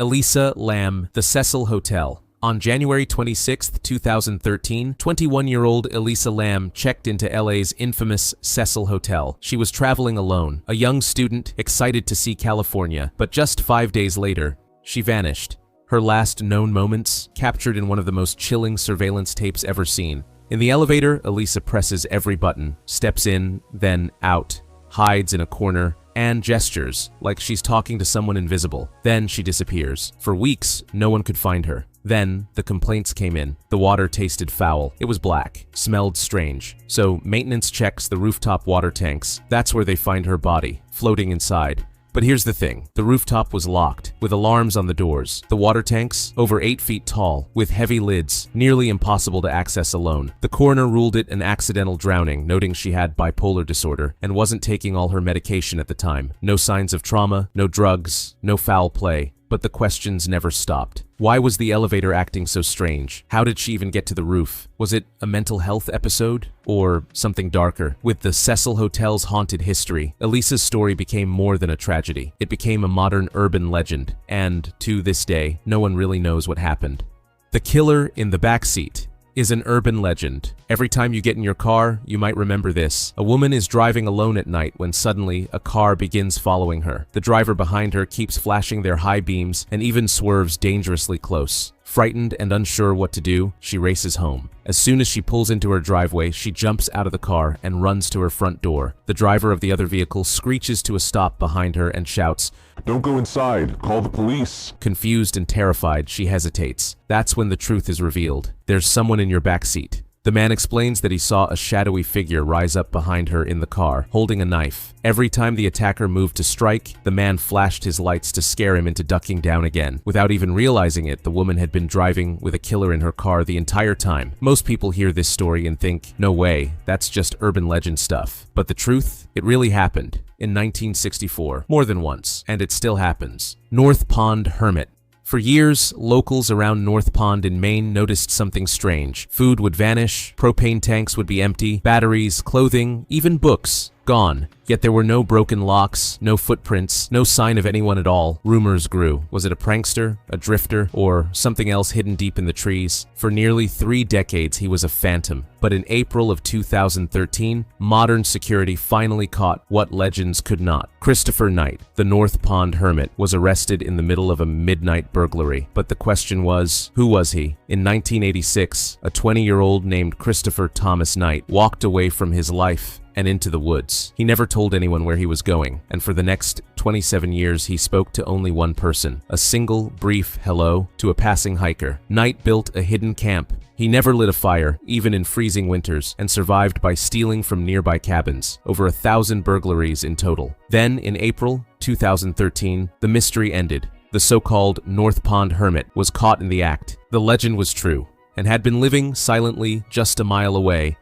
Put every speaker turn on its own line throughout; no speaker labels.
Elisa Lam, the Cecil Hotel. On January 26, 2013, 21-year-old Elisa Lam checked into LA's infamous Cecil Hotel. She was traveling alone, a young student excited to see California, but just 5 days later, she vanished. Her last known moments captured in one of the most chilling surveillance tapes ever seen. In the elevator, Elisa presses every button, steps in, then out, hides in a corner, and gestures like she's talking to someone invisible. Then she disappears. For weeks, no one could find her. Then, the complaints came in. The water tasted foul. It was black, smelled strange. So, maintenance checks the rooftop water tanks. That's where they find her body, floating inside. But here's the thing. The rooftop was locked, with alarms on the doors. The water tanks, over 8 feet tall, with heavy lids, nearly impossible to access alone. The coroner ruled it an accidental drowning, noting she had bipolar disorder and wasn't taking all her medication at the time. No signs of trauma, no drugs, no foul play. But the questions never stopped. Why was the elevator acting so strange? How did she even get to the roof? Was it a mental health episode? Or something darker? With the Cecil Hotel's haunted history, Elisa's story became more than a tragedy. It became a modern urban legend, and to this day, no one really knows what happened. The killer in the backseat is an urban legend. Every time you get in your car, you might remember this. A woman is driving alone at night when suddenly a car begins following her. The driver behind her keeps flashing their high beams and even swerves dangerously close. Frightened and unsure what to do, she races home. As soon as she pulls into her driveway, she jumps out of the car and runs to her front door. The driver of the other vehicle screeches to a stop behind her and shouts,
"Don't go inside, call the police."
Confused and terrified, she hesitates. That's when the truth is revealed. There's someone in your backseat. The man explains that he saw a shadowy figure rise up behind her in the car, holding a knife. Every time the attacker moved to strike, the man flashed his lights to scare him into ducking down again. Without even realizing it, the woman had been driving with a killer in her car the entire time. Most people hear this story and think, no way, that's just urban legend stuff. But the truth? It really happened. In 1964, more than once, and it still happens. North Pond Hermit. For years, locals around North Pond in Maine noticed something strange. Food would vanish, propane tanks would be empty, batteries, clothing, even books, gone. Yet there were no broken locks, no footprints, no sign of anyone at all. Rumors grew. Was it a prankster, a drifter, or something else hidden deep in the trees? For nearly 3 decades, he was a phantom. But in April of 2013, modern security finally caught what legends could not. Christopher Knight, the North Pond Hermit, was arrested in the middle of a midnight burglary. But the question was, who was he? In 1986, a 20-year-old named Christopher Thomas Knight walked away from his life and into the woods. He never told anyone where he was going, and for the next 27 years he spoke to only one person, a single, brief hello to a passing hiker. Knight built a hidden camp. He never lit a fire, even in freezing winters, and survived by stealing from nearby cabins. Over 1,000 burglaries in total. Then, in April 2013, the mystery ended. The so-called North Pond Hermit was caught in the act. The legend was true, and had been living silently just a mile away.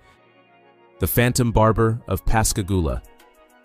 The Phantom Barber of Pascagoula.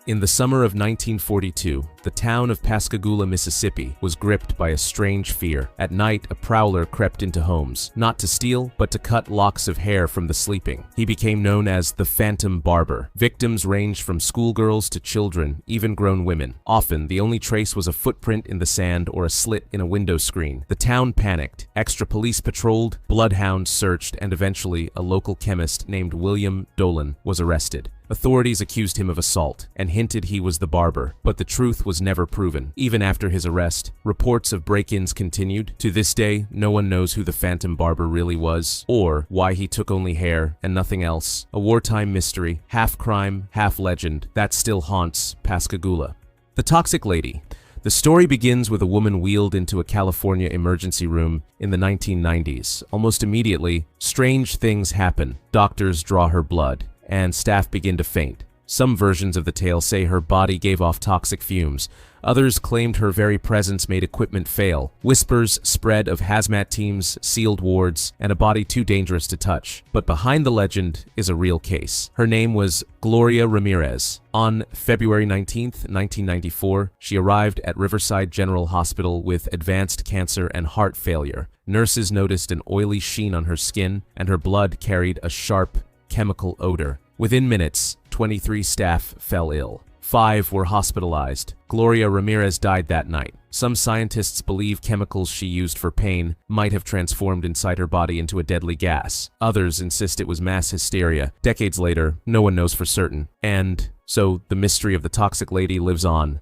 In the summer of 1942, the town of Pascagoula, Mississippi, was gripped by a strange fear. At night, a prowler crept into homes, not to steal, but to cut locks of hair from the sleeping. He became known as the Phantom Barber. Victims ranged from schoolgirls to children, even grown women. Often, the only trace was a footprint in the sand or a slit in a window screen. The town panicked. Extra police patrolled, bloodhounds searched, and eventually, a local chemist named William Dolan was arrested. Authorities accused him of assault and hinted he was the barber, but the truth was never proven. Even after his arrest, reports of break-ins continued. To this day, no one knows who the Phantom Barber really was, or why he took only hair and nothing else. A wartime mystery, half crime, half legend, that still haunts Pascagoula. The Toxic Lady. The story begins with a woman wheeled into a California emergency room in the 1990s. Almost immediately, strange things happen. Doctors draw her blood, and staff begin to faint. Some versions of the tale say her body gave off toxic fumes. Others claimed her very presence made equipment fail. Whispers spread of hazmat teams, sealed wards, and a body too dangerous to touch. But behind the legend is a real case. Her name was Gloria Ramirez. On February 19, 1994, she arrived at Riverside General Hospital with advanced cancer and heart failure. Nurses noticed an oily sheen on her skin, and her blood carried a sharp chemical odor. Within minutes, 23 staff fell ill. 5 were hospitalized. Gloria Ramirez died that night. Some scientists believe chemicals she used for pain might have transformed inside her body into a deadly gas. Others insist it was mass hysteria. Decades later, no one knows for certain. And so the mystery of the toxic lady lives on.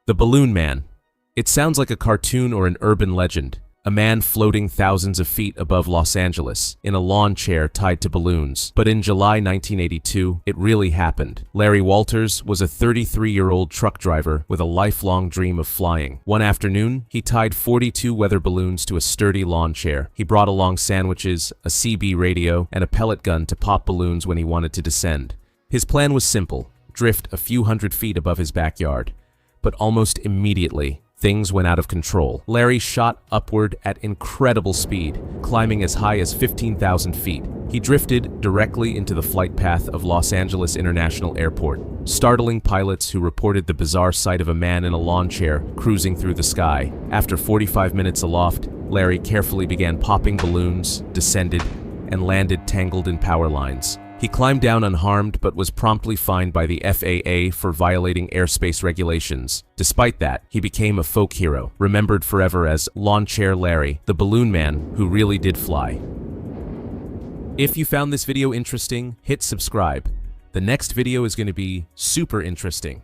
The Balloon Man. It sounds like a cartoon or an urban legend. A man floating thousands of feet above Los Angeles in a lawn chair tied to balloons. But in July 1982, it really happened. Larry Walters was a 33-year-old truck driver with a lifelong dream of flying. One afternoon, he tied 42 weather balloons to a sturdy lawn chair. He brought along sandwiches, a CB radio, and a pellet gun to pop balloons when he wanted to descend. His plan was simple: drift a few hundred feet above his backyard. But almost immediately, things went out of control. Larry shot upward at incredible speed, climbing as high as 15,000 feet. He drifted directly into the flight path of Los Angeles International Airport, startling pilots who reported the bizarre sight of a man in a lawn chair cruising through the sky. After 45 minutes aloft, Larry carefully began popping balloons, descended, and landed tangled in power lines. He climbed down unharmed but was promptly fined by the FAA for violating airspace regulations. Despite that, he became a folk hero, remembered forever as Lawn Chair Larry, the balloon man who really did fly. If you found this video interesting, hit subscribe. The next video is going to be super interesting.